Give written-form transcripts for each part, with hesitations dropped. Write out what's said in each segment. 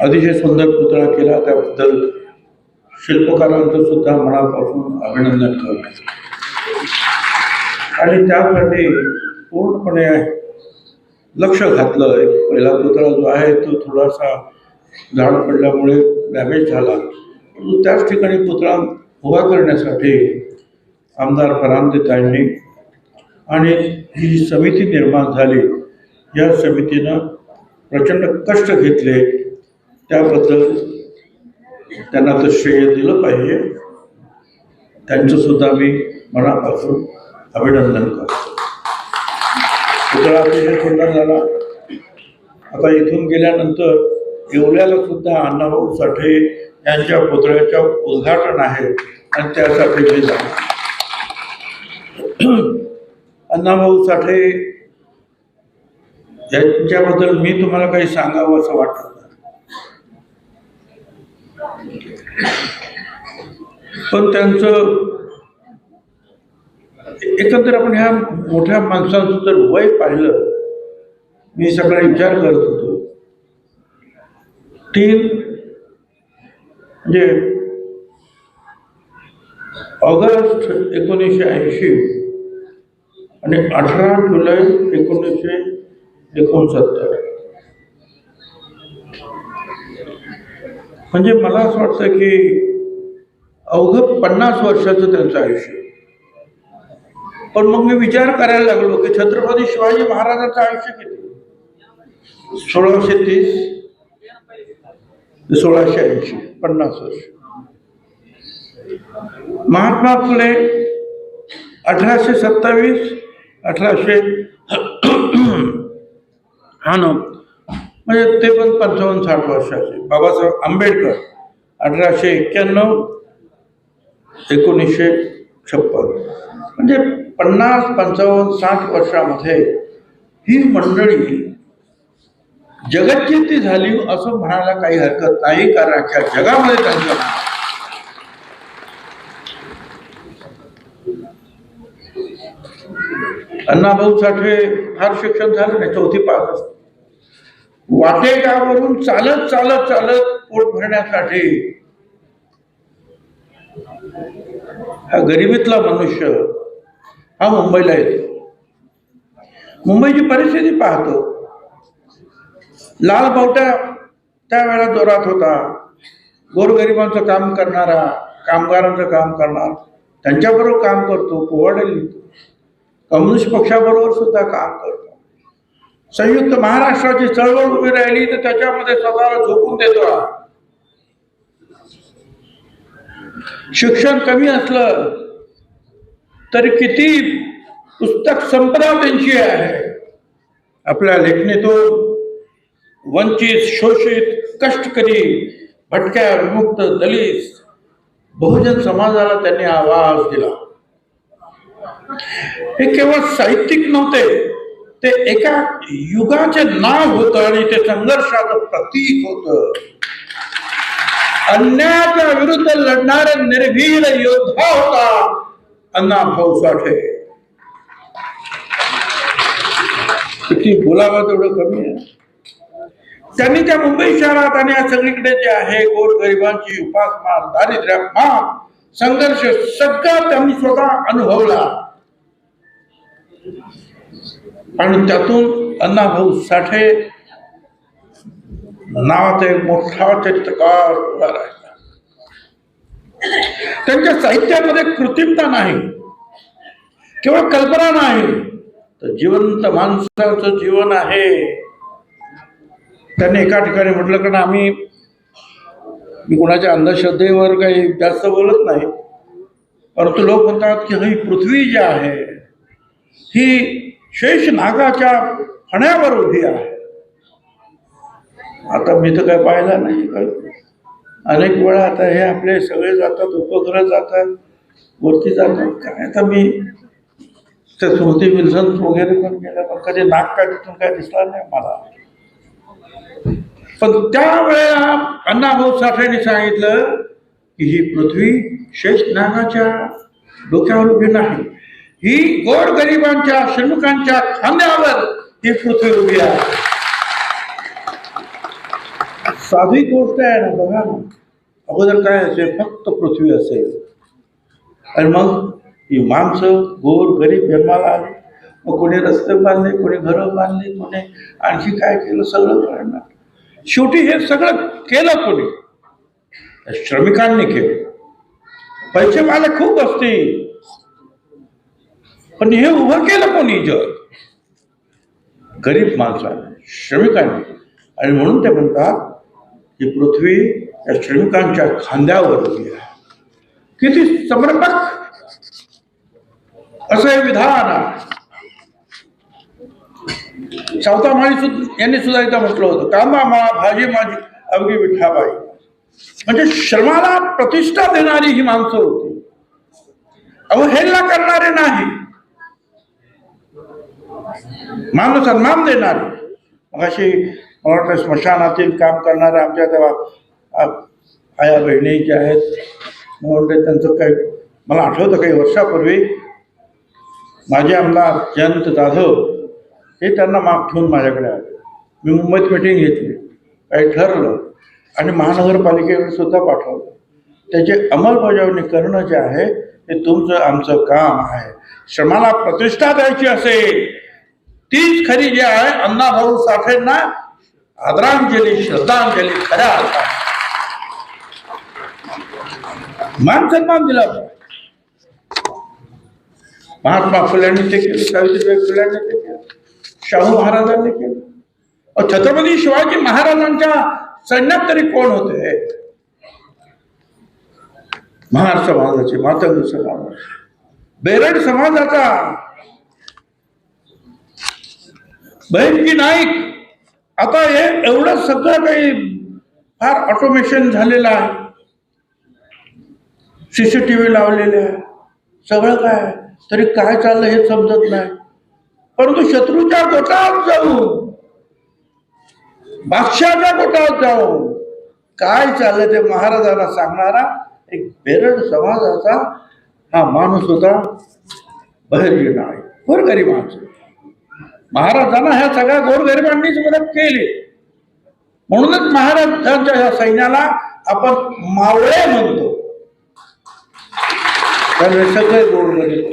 अतिशय सुंदर पुतळा केला, त्याबद्दल शिल्पकारांचं सुद्धा मनापासून अभिनंदन करतो. आणि त्यासाठी पूर्णपणे लक्ष घातलं. पहिला पुतळा जो आहे तो थोडासा झाड पडल्यामुळे डॅमेज झाला, परंतु त्याच ठिकाणी पुतळा उभा करण्यासाठी आमदार परांजपेतांनी आणि ही समिती निर्माण झाली. या समितीनं प्रचंड कष्ट घेतले, त्याबद्दल त्यांना तर श्रेय दिलं पाहिजे. त्यांचं सुद्धा मी मनापासून अभिनंदन करतो. पुतळा अतिशय सुंदर झाला. आता इथून गेल्यानंतर येवल्याला सुद्धा अण्णाभाऊ साठे यांच्या पुतळ्याच्या उद्घाटन आहे आणि त्यासाठी मी जाणार. अण्णाभाऊ साठे यांच्याबद्दल मी तुम्हाला काही सांगावं असं वाटत नाही, पण त्यांचं एकंदर आपण ह्या मोठ्या माणसांचं जर वय पाहिलं, मी सगळा विचार करत होतो. 3 म्हणजे ऑगस्ट 1980 आणि 18 जुलै 1969, म्हणजे मला असं वाटतं की अवघं 50 वर्षाचं त्यांचं आयुष्य. पण मग मी विचार करायला लागलो की छत्रपती शिवाजी महाराजांचं आयुष्य किती? 1630 ते 1680, 50 वर्ष. महात्मा फुले 1827 म्हणजे ते पण 55-60 वर्षाचे. बाबासाहेब आंबेडकर 1891 1956, म्हणजे 50-55-60 वर्षामध्ये ही मंडळी जगज्जेती झाली असं म्हणायला काही हरकत नाही, कारण अख्ख्या जगामध्ये त्यांचं अण्णाभाऊ साठे फार शिक्षण झालं नाही, 4थी पास असत. वाटेगावरून चालत चालत चालत पोट भरण्यासाठी हा गरिबीतला मनुष्य हा मुंबईला येतो. मुंबईची परिस्थिती पाहतो. लाल बावटा त्यावेळेला जोरात होता. गोरगरिबांचं काम करणारा, कामगारांचं काम करणार, त्यांच्याबरोबर काम करतो, पोवाडे लिहितो. कम्युनिस्ट पक्षाबरोबर सुद्धा काम करतो. संयुक्त महाराष्ट्राची चळवळ उभी राहिली तर त्याच्यामध्ये स्वतःला झोकून देतो. शिक्षण कमी असलं तरी किती पुस्तक संपदा त्यांची आहे. आपल्या लेखणीतून वंचित, शोषित, कष्टकरी, भटक्या, विमुक्त, दलित, बहुजन समाजाला त्यांनी आवाज दिला. हे केवळ साहित्यिक नव्हते, ते एका युगाचे नाव होतं आणि ते संघर्षाचं प्रतीक होतं. अन्यायाच्या विरुद्ध लढणारे निर्भीड योद्धा होता अण्णाभाऊ साठे. किती बोलावं तेवढं कमी आहे. त्यांनी त्या मुंबई शहरात आणि या सगळीकडे जे आहे गोरगरिबांची उपासमार, दारिद्र्य, माग, संघर्ष सगळं त्यांनी स्वतः अनुभवला. आणि त्यातून अण्णाभाऊ साठे नावाचा एक मोठा चित्रकार उभा राहिला. त्यांच्या साहित्यामध्ये कृत्रिमता नाही, केवळ कल्पना नाही, तर जिवंत माणसाचं जीवन आहे. त्यांनी एका ठिकाणी म्हटलं, कारण मी कोणाच्या अंधश्रद्धेवर काही जास्त बोलत नाही, परंतु लोक म्हणतात की ही पृथ्वी जी आहे ही शेष नागाच्या फण्यावर उभी आहे. आता मी तर काय पाहिलं नाही. अनेक वेळा आता हे आपले सगळे जातात, उपग्रह जातात, वरती जातात. काय आता मी त्या स्मृती विल्सन वगैरे पण गेल्या, पण कधी नाग काय तिथून काय दिसला नाही मला. पण त्यावेळेला अण्णाभाऊ साठेंनी सांगितलं की ही पृथ्वी शेष नागाच्या डोक्यावर उभी नाही, ही गोरगरिबांच्या, श्रमिकांच्या खांद्यावर ही पृथ्वी उभी आहे. साधी गोष्ट आहे ना, बघा ना. अगोदर काय असेल, फक्त पृथ्वी असेल आणि मग ही माणसं गोर गरीब जन्माला आली. मग कोणी रस्ते बांधले, कोणी घरं बांधली, कोणी आणखी काय केलं, सगळं करणार. शेवटी हे सगळं केलं कोणी? श्रमिकांनी केलं. पैसे मालक खूप असतील, पण हे उभं केलं कोणी? जग गरीब माणसाने, श्रमिकांनी. आणि म्हणून ते म्हणतात की पृथ्वी या श्रमिकांच्या खांद्यावर उभी आहे. किती समर्पक असं हे विधान आहे. सावता माळी यांनी सुद्धा इथं म्हटलं होतं, कांदा माळा भाजी माझी अवघी विठाबाई. म्हणजे श्रमाला प्रतिष्ठा देणारी ही माणसं होती, अवहेलना करणारे नाही, मान सन्मान देणारे. अशी मला वाटतं स्मशानातील काम करणारे आमच्या तेव्हा आया बहिणी ज्या आहेत, म्हणून त्यांचं काही मला आठवतं, काही वर्षापूर्वी माझे आमदार जयंत जाधव हे त्यांना माग ठेवून माझ्याकडे आले. मी मुंबईत मिटिंग घेतली, काही ठरलं आणि महानगरपालिकेकडे सुद्धा पाठवलं. त्याची अंमलबजावणी करणं जे आहे ते तुमचं आमचं काम आहे. श्रमाला प्रतिष्ठा द्यायची असेल, तीच खरी जी आहे अण्णाभाऊ साठेंना आदरांजली, श्रद्धांजली खऱ्या अर्थात. मान सन्मान दिला. महात्मा फुल्यांनी ते केलं, सावित्रीबाई फुल्यांनी ते केलं, शाहू महाराजांनी केलं. छत्रपती शिवाजी महाराजांच्या सैन्यात तरी कोण होते? महार समाजाचे, मातंग समाज, बेरड समाजाचा बहिरजी नाईक. आता हे एवढं सगळं काही फार ऑटोमेशन झालेलं आहे, सीसीटीव्ही लावलेले आहे, सगळं काय, तरी काय चाललं हे समजत नाही. परंतु शत्रूच्या गोटात जाऊन, बादशाच्या गोटात जाऊन काय चाललं ते महाराजांना सांगणारा एक बेरड समाजाचा हा माणूस होता बहिरजी नाईक. गोरगरीब माणूस. महाराजांना ह्या सगळ्या गोरगरिबांनीच मदत केली. म्हणूनच महाराजांच्या ह्या सैन्याला आपण मावळे म्हणतो. त्यामुळे सगळे गोरगरीब.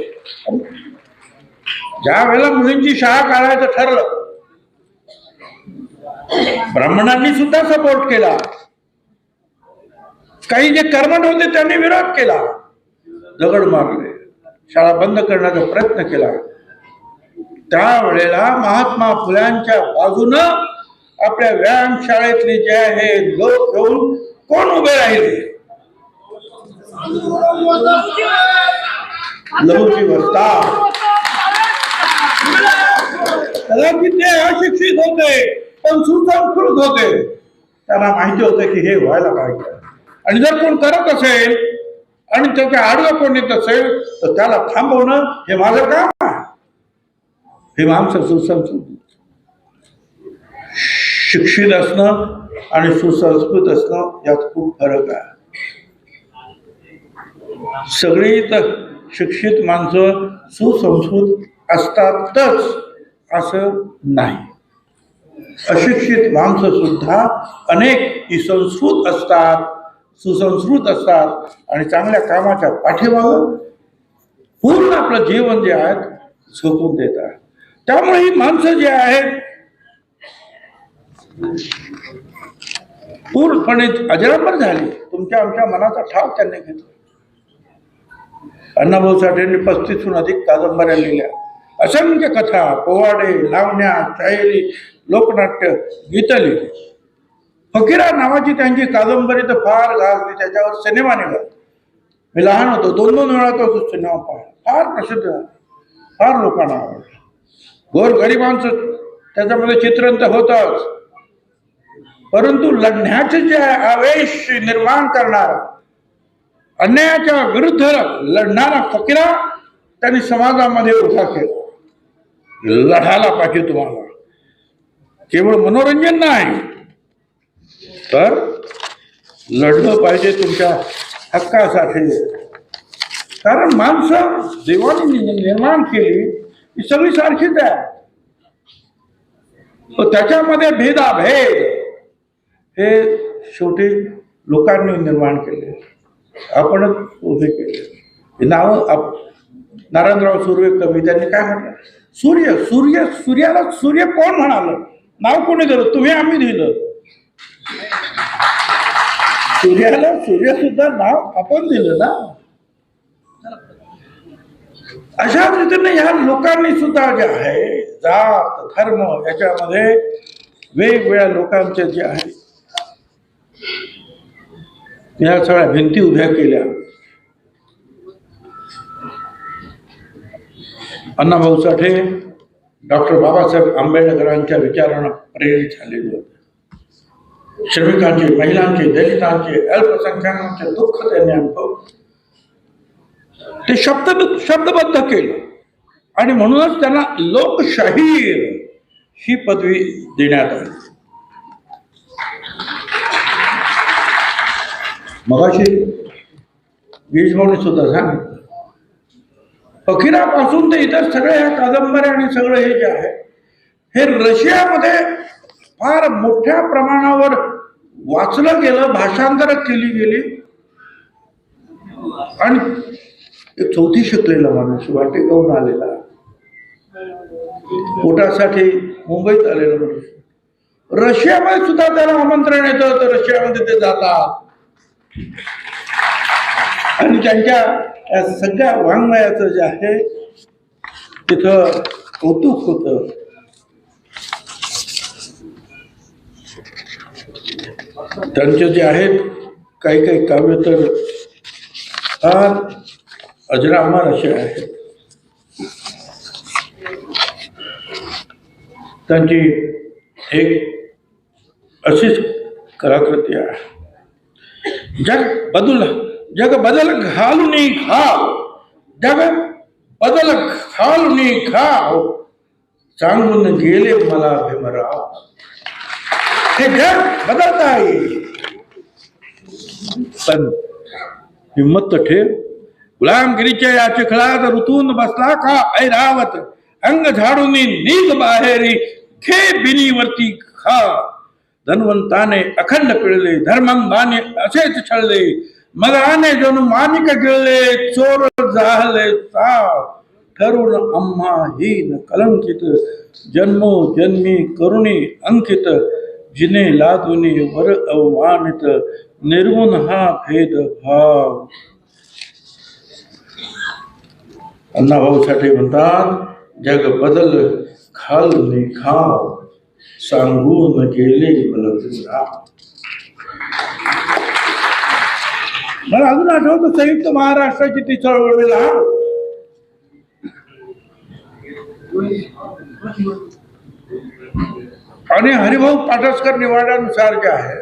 ज्या वेळेला मुलींची शाळा काढायचं ठरलं, ब्राह्मणांनी सुद्धा सपोर्ट केला. काही जे कर्मठ होते त्यांनी विरोध केला, दगड मारले, शाळा बंद करण्याचा प्रयत्न केला. त्यावेळेला महात्मा फुल्यांच्या बाजूनं आपल्या व्यायामशाळेतले जे आहे लोक घेऊन कोण उभे राहिले? लहूजी वस्ताद. कदाचित ते अशिक्षित होते पण सुसंस्कृत होते. त्यांना माहिती होतं की हे व्हायला पाहिजे, आणि जर कोण करत असेल आणि त्याच्या आडवं कोण येत असेल तर त्याला थांबवणं हे माझं काम आहे. हे माणसं सुसंस्कृत, शिक्षित असणं आणि सुसंस्कृत असणं यात खूप फरक आहे. सगळी तर शिक्षित माणसं सुसंस्कृत असतातच असं नाही. अशिक्षित माणसं सुद्धा अनेक ही संस्कृत असतात, सुसंस्कृत असतात आणि चांगल्या कामाच्या पाठीमागं पूर्ण आपलं जीवन जे आहे झोकून देतात. त्यामुळे ही माणसं जी आहेत पूर्णपणे अजरामर झाली. तुमच्या आमच्या मनाचा ठाव त्यांनी घेतला. अण्णाभाऊ साठेंनी 35हून अधिक कादंबऱ्या लिहिल्या, असंख्य कथा, पोवाडे, लावण्या, शायरी, लोकनाट्य, गीतं लिहिली. फकीरा नावाची त्यांची कादंबरी तर फार गाजली, त्याच्यावर सिनेमा निघाला. मी लहान होतो, 2-2 वेळा तो सिनेमा पाहिला. फार प्रसिद्ध झाला, फार लोकांना आवडला. गोरगरिबांचं त्याच्यामध्ये चित्रण तर होतच, परंतु लढण्याचे जे आवेश निर्माण करणारा, अन्यायाच्या विरुद्ध लढणारा फकीरा त्यांनी समाजामध्ये उभा केला. लढायला पाहिजे तुम्हाला, केवळ मनोरंजन नाही तर लढलं पाहिजे तुमच्या हक्कासाठी. कारण माणसं देवाने निर्माण केली ही सगळी सारखीच आहे. त्याच्यामध्ये भेदाभेद हे शेवटी लोकांनी निर्माण केले, आपणच उभे केले. हे नाव नारायणराव सुर्वे कवी त्यांनी काय म्हटलं, सूर्य सूर्य सूर्याला सूर्य कोण म्हणालं, नाव कोणी दिलं, तुम्ही आम्ही दिलं. सूर्याला सूर्य सुद्धा नाव आपण दिलं ना. अशा रीतीने ह्या लोकांनी सुद्धा जे आहे जात धर्म याच्यामध्ये वेगवेगळ्या लोकांचे जे आहे या सगळ्या भिंती उभ्या केल्या. अण्णाभाऊ साठे डॉक्टर बाबासाहेब आंबेडकरांच्या विचारांना प्रेरित झालेले होते. श्रमिकांचे, महिलांचे, दलितांचे, अल्पसंख्याकांचे दुःख त्यांनी अनुभव ते शब्दबद्ध केलं आणि म्हणूनच त्यांना लोकशाहीर ही पदवी देण्यात आली. मगाशी गिरीशभाऊने सुद्धा सांगितलं, फकीरापासून ते इतर सगळ्या ह्या कादंबऱ्या आणि सगळं हे जे आहे हे रशियामध्ये फार मोठ्या प्रमाणावर वाचलं गेलं, भाषांतर केली गेली. आणि एक चौथी शिकलेला माणूस वाटेगावून आलेला, पोटासाठी मुंबईत आलेला माणूस, रशियामध्ये सुद्धा त्याला आमंत्रण येतं, तर रशियामध्ये ते जातात आणि त्यांच्या सगळ्या वाङ्मयाचं जे आहे तिथं कौतुक होतं. त्यांचे जे आहेत काही काही काव्य तर फार अजरामर असे आहेत. त्यांची एक अशीच कलाकृती आहे, जग बदल घालून खाव, जग बदल घालून खाव, सांगून गेले मला भीमराव. हे जग बदलता येईल पण हिम्मत ठेव. गुलामगिरीच्या या चिखलात ऋतून बसला का ऐरावत, अंग झाडून निघ बाहेरी, घे बिनीवरती खा. धनवंताने अखंड पिळले, धर्मंगाने असेच छळले, मगाने जणू मानिक गिळले, चोर जाहले साव. ठरून आम्हा हीन कलंकित, जन्मोजन्मी करुणी अंकित, जिने लादुनी वर अवमानित, निर्गुण हा भेद भाव. अण्णाभाऊ साठे म्हणतात, जग बदल घालून खाव, सांगून गेले मला भीमराव. मला अजून आठवतं संयुक्त महाराष्ट्राची ती चळवळीला आणि हरिभाऊ पाटसकर निवाड्यानुसार जे आहे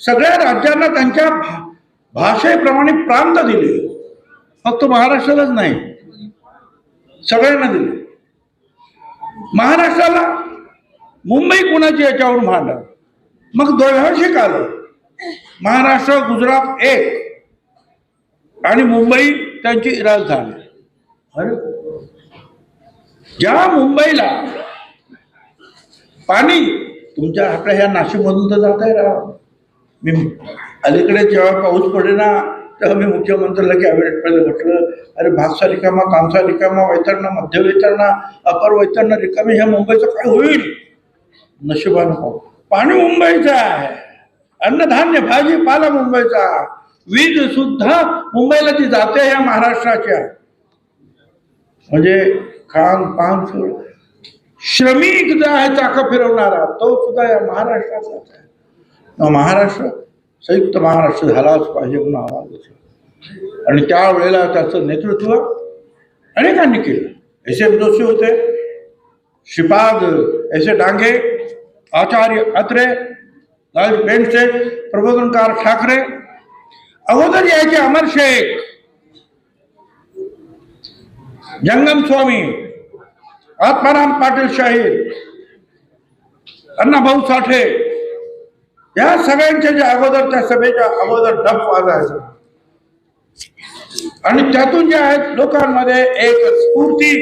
सगळ्या राज्यांना त्यांच्या भाषेप्रमाणे प्रांत दिले, फक्त महाराष्ट्रालाच नाही सगळ्यांना दिले. महाराष्ट्राला मुंबई कुणाची याच्यावरून भांडण, मग द्वैभाषिक आलं, महाराष्ट्र गुजरात एक आणि मुंबई त्यांची राजधानी. अरे ज्या मुंबईला पाणी तुमच्या आपल्या ह्या नाशिकमधून तर जात आहे राव. मी अलीकडे जेव्हा पाऊस पडे ना तेव्हा मी मुख्यमंत्र्याला कॅबिनेटमध्ये म्हटलं, अरे भातसा रिकामा, कामसा रिकामा, वैतरणा, मध्य वैतरणा, अपर वैतरणा रिकामी, ह्या मुंबईचं काय होईल. नशिबानं पाहू, पाणी मुंबईचं आहे, अन्नधान्य भाजीपाला मुंबईचा, वीज सुद्धा मुंबईला ती जाते ह्या महाराष्ट्राच्या. म्हणजे खान पान सगळं श्रमिक जो आहे चाकं फिरवणारा तो सुद्धा या महाराष्ट्राचाच आहे. महाराष्ट्र संयुक्त महाराष्ट्र झालाच पाहिजे म्हणून आवाज होता आणि त्यावेळेला त्याचं नेतृत्व अनेकांनी केलं. एस एफ जोशी होते, श्रीपाद एस ए डांगे, आचार्य अत्रे, लालजी पेंडसे, प्रबोधनकार ठाकरे, अगोदर यायचे अमर शेख, जंगम स्वामी, आत्माराम पाटील शाहीर, अण्णाभाऊ साठे, या सगळ्यांचे जे अगोदर त्या सभेच्या अगोदर डफ वाजायचं आणि त्यातून जे आहेत लोकांमध्ये एक स्फूर्ती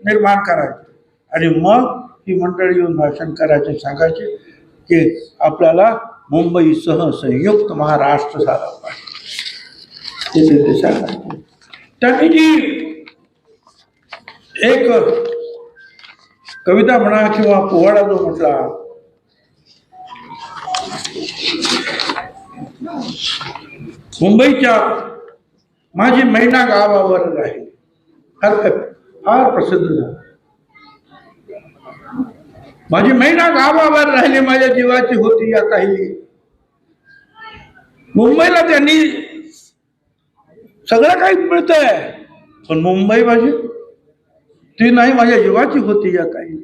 निर्माण करायची आणि मग ही मंडळी येऊन भाषण करायचे, सांगायचे की आपल्याला मुंबईसह संयुक्त महाराष्ट्र झाला पाहिजे ते सांगा. त्यांनी जी एक कविता म्हणा किंवा पोवाडा जो म्हटला, मुंबईच्या माझी मैना गावावर राहील, फार प्रसिद्ध झाला. माझी मैना गावावर राहिली, माझ्या जीवाची होती या काही. मुंबईला त्यांनी सगळं काही मिळतंय, पण मुंबई माझी ती नाही, माझ्या जीवाची होती या काही.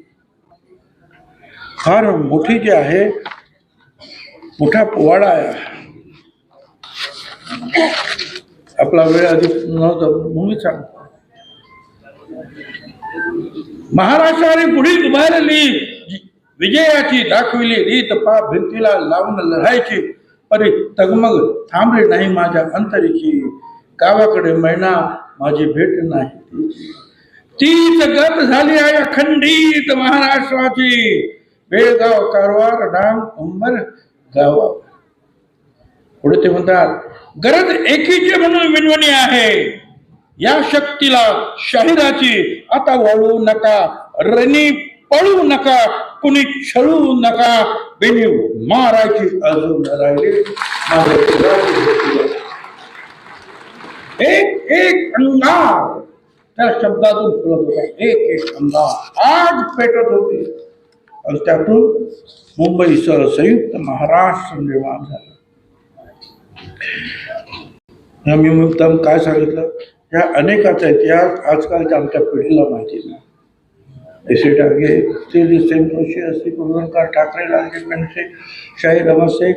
फार मोठी जी आहे, मोठा पोवाडा आहे. आपला वेळ अधिक नव्हता म्हणून सांगतो. महाराष्ट्राने पुढील उभारली विजयाची दाखविली रीत, पाप भिंतीला लावून लढायची, परी तगमग थांबले नाही माझ्या अंतरीची. गावाकडे मैना माझी भेट नाही, तीच गत झाली आहे अखंडित महाराष्ट्राची. बेळगाव, कारवार, डांग, अंबर गावा. पुढे ते म्हणतात, गरज एकीची म्हणून विनवणी आहे, या शक्तीला शाहिराची. आता वळू नका, रणी पळू नका, कुणी छळू नका, बेनी मारायची अजून राहिली. एक एक अंगार त्या शब्दातून फुलत होता, एक एक अंगार आग पेटत होती, आणि त्यातून मुंबईसह संयुक्त महाराष्ट्र निर्माण झाला. मी मुद्दाम काय सांगितलं, या अनेकाचा इतिहास आजकालच्या आमच्या पिढीला माहिती नाही. एस टाके, सेम जोशी असतील, कुलवंतकार, ठाकरे, लालजी पेंडसे, शाहीर अहमद शेख,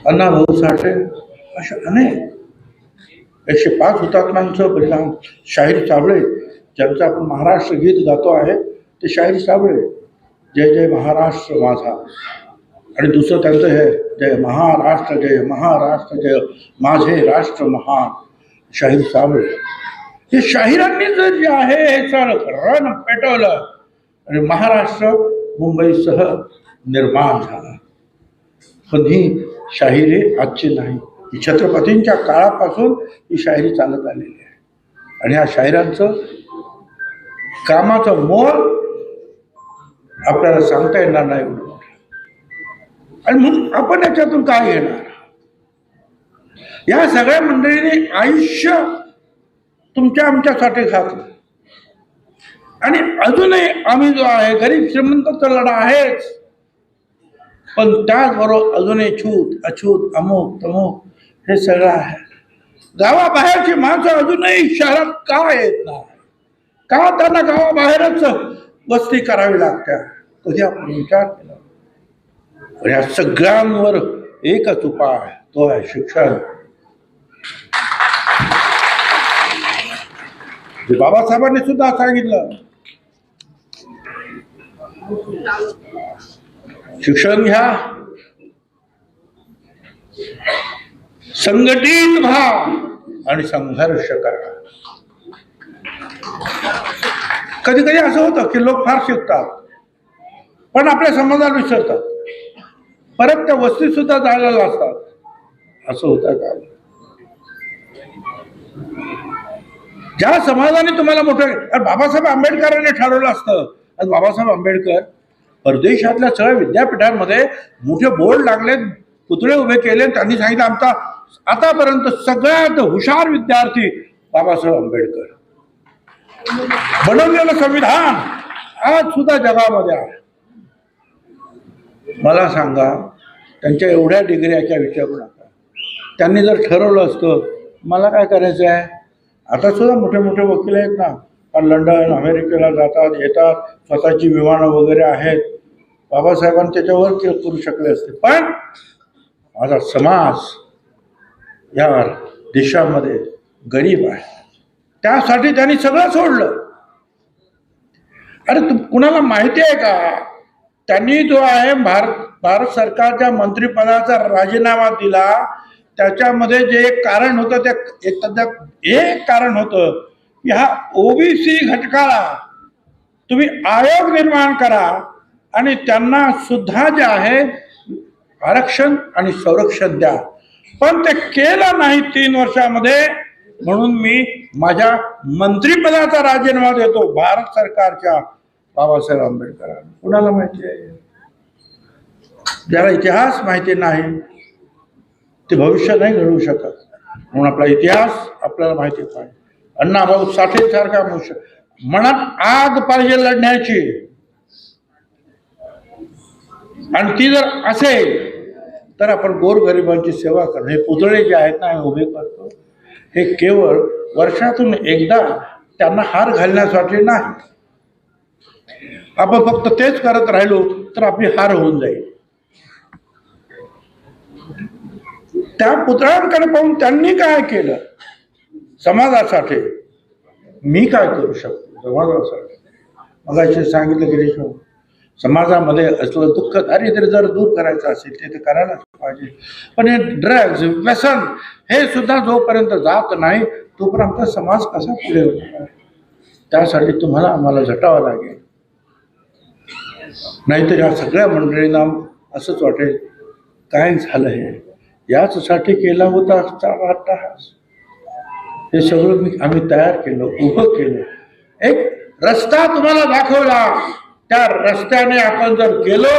अण्णाभाऊ साठे, अशा अनेक 105 हुतात्म्यांचं बलिदान. शाहीर साबळे, ज्यांचं आपण महाराष्ट्र गीत गातो आहे, ते शाहीर साबळे. जय जय महाराष्ट्र माझा. आणि दुसरं त्यांचं हे जय महाराष्ट्र, जय महाराष्ट्र, जय माझे राष्ट्र महान. शाहीर साबळे. हे शाहिरांनी जर जे आहे हे रण पेटवलं आणि महाराष्ट्र मुंबईसह निर्माण झाला. पण ही शाहिरी आजची नाही, ही छत्रपतींच्या काळापासून ही शाहिरी चालत आलेली आहे. आणि ह्या शाहिरांचं कामाचं मोल आपल्याला सांगता येणार नाही. आणि म्हणून आपण याच्यातून काय घेणार? या सगळ्या मंडळींनी आयुष्य तुमच्या आमच्यासाठी घातलं, आणि अजूनही आम्ही जो आहे गरीब श्रीमंतचा लढा आहेच, पण त्याचबरोबर अजूनही छूत अछूत अमुक तमुक हे सगळं आहे. गावाबाहेरची माणसं अजूनही शहरात का येत नाही? का त्यांना गावाबाहेरच वस्ती करावी लागते? कधी आपण विचार केला? या सगळ्यांवर एकच उपाय आहे, तो आहे शिक्षण. जे बाबासाहेबांनी सुद्धा सांगितलं, शिक्षण घ्या, संघटित व्हा आणि संघर्ष करा. कधी कधी असं होतं की लोक फार शिकतात पण आपल्या समाजाला विसरतात, परत त्या वस्ती सुद्धा जायला लागतात. असं होतं का? ज्या समाजाने तुम्हाला मोठं, बाबासाहेब आंबेडकरांनी ठरवलं असतं. आज बाबासाहेब आंबेडकर परदेशातल्या सगळ्या विद्यापीठांमध्ये मोठे बोर्ड लागले, पुतळे उभे केले. त्यांनी सांगितलं आमचा आतापर्यंत सगळ्यात हुशार विद्यार्थी बाबासाहेब आंबेडकर. बनवलेलं संविधान आज सुद्धा जगामध्ये आहे. मला सांगा, त्यांच्या एवढ्या डिग्र्याच्या विचारू नका. त्यांनी जर ठरवलं असतं मला काय करायचं आहे, आता सुद्धा मोठे मोठे वकील आहेत ना, लंडन अमेरिकेला जातात येतात, स्वतःची विमानं वगैरे आहेत. बाबासाहेबांनी त्याच्यावर करू शकले असते. पण माझा समाज या देशामध्ये गरीब आहे, त्यासाठी त्यांनी सगळं सोडलं. अरे कुणाला माहिती आहे का, त्यांनी जो आहे भारत सरकारच्या मंत्रिपदाचा राजीनामा दिला, त्याच्यामध्ये जे एक कारण होतं, त्या एक कारण होतं की ह्या ओबीसी घटकाला तुम्ही आयोग निर्माण करा आणि त्यांना सुद्धा जे आहे आरक्षण आणि संरक्षण द्या, पण ते केलं नाही 3 वर्षामध्ये. म्हणून मी माझ्या मंत्रिपदाचा राजीनामा देतो भारत सरकारच्या बाबासाहेब आंबेडकरांना. कुणाला माहिती आहे? ज्याला इतिहास माहिती नाही ते भविष्य नाही घडवू शकत. म्हणून आपला इतिहास आपल्याला माहिती पाहिजे. अण्णाभाऊ साठे सारखा मनात आग पाहिजे लढण्याची, आणि ती जर असेल तर आपण गोरगरिबांची सेवा करणं. हे पुतळे जे आहेत ना आम्ही उभे करतो, हे केवळ वर्षातून एकदा त्यांना हार घालण्यासाठी नाही. आपण फक्त तेच करत राहिलो तर आपली हार होऊन जाईल. त्या पुतळ्यांकडे पाहून त्यांनी काय केलं समाजासाठी, मी काय करू शकतो समाजासाठी. मगाशी सांगितलं की समाजामध्ये असलं दुःख दारिद्र्य जर दूर करायचं असेल ते तर करायलाच पाहिजे. पण हे ड्रग्ज व्यसन हे सुद्धा जोपर्यंत जात नाही तोपर्यंत समाज कसा पुढे होणार. त्यासाठी तुम्हाला आम्हाला झटावं लागेल. नाहीतर या सगळ्या मंडळींना असंच वाटेल काय झालं हे याचसाठी केला होता अट्टाहास. हे सगळं आम्ही तयार केलं, उभं केलं, एक रस्ता तुम्हाला दाखवला. त्या रस्त्याने आपण जर गेलो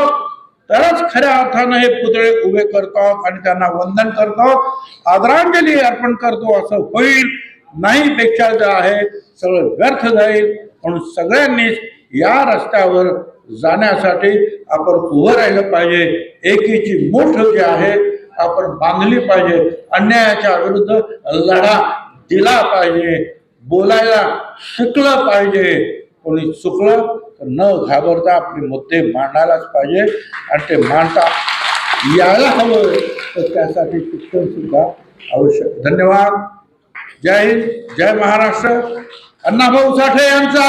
तरच खऱ्या अर्थानं हे पुतळे उभे करतो आणि त्यांना वंदन करतो, आदरांजली अर्पण करतो असं होईल. नाही पेक्षा जे आहे सगळं व्यर्थ जाईल. म्हणून सगळ्यांनी या रस्त्यावर जाण्यासाठी आपण उभं राहिलं पाहिजे. एकीची मूठ जी आहे आपण बांधली पाहिजे. अन्यायाच्या विरुद्ध लढा दिला पाहिजे. बोलायला शिकलं पाहिजे. कोणी चुकलं तर न घाबरता आपले मुद्दे मांडायलाच पाहिजे आणि ते मांडता यायला हवं. तर त्यासाठी शिक्षण सुद्धा आवश्यक. धन्यवाद. जय हिंद, जय महाराष्ट्र. अण्णाभाऊ साठे यांचा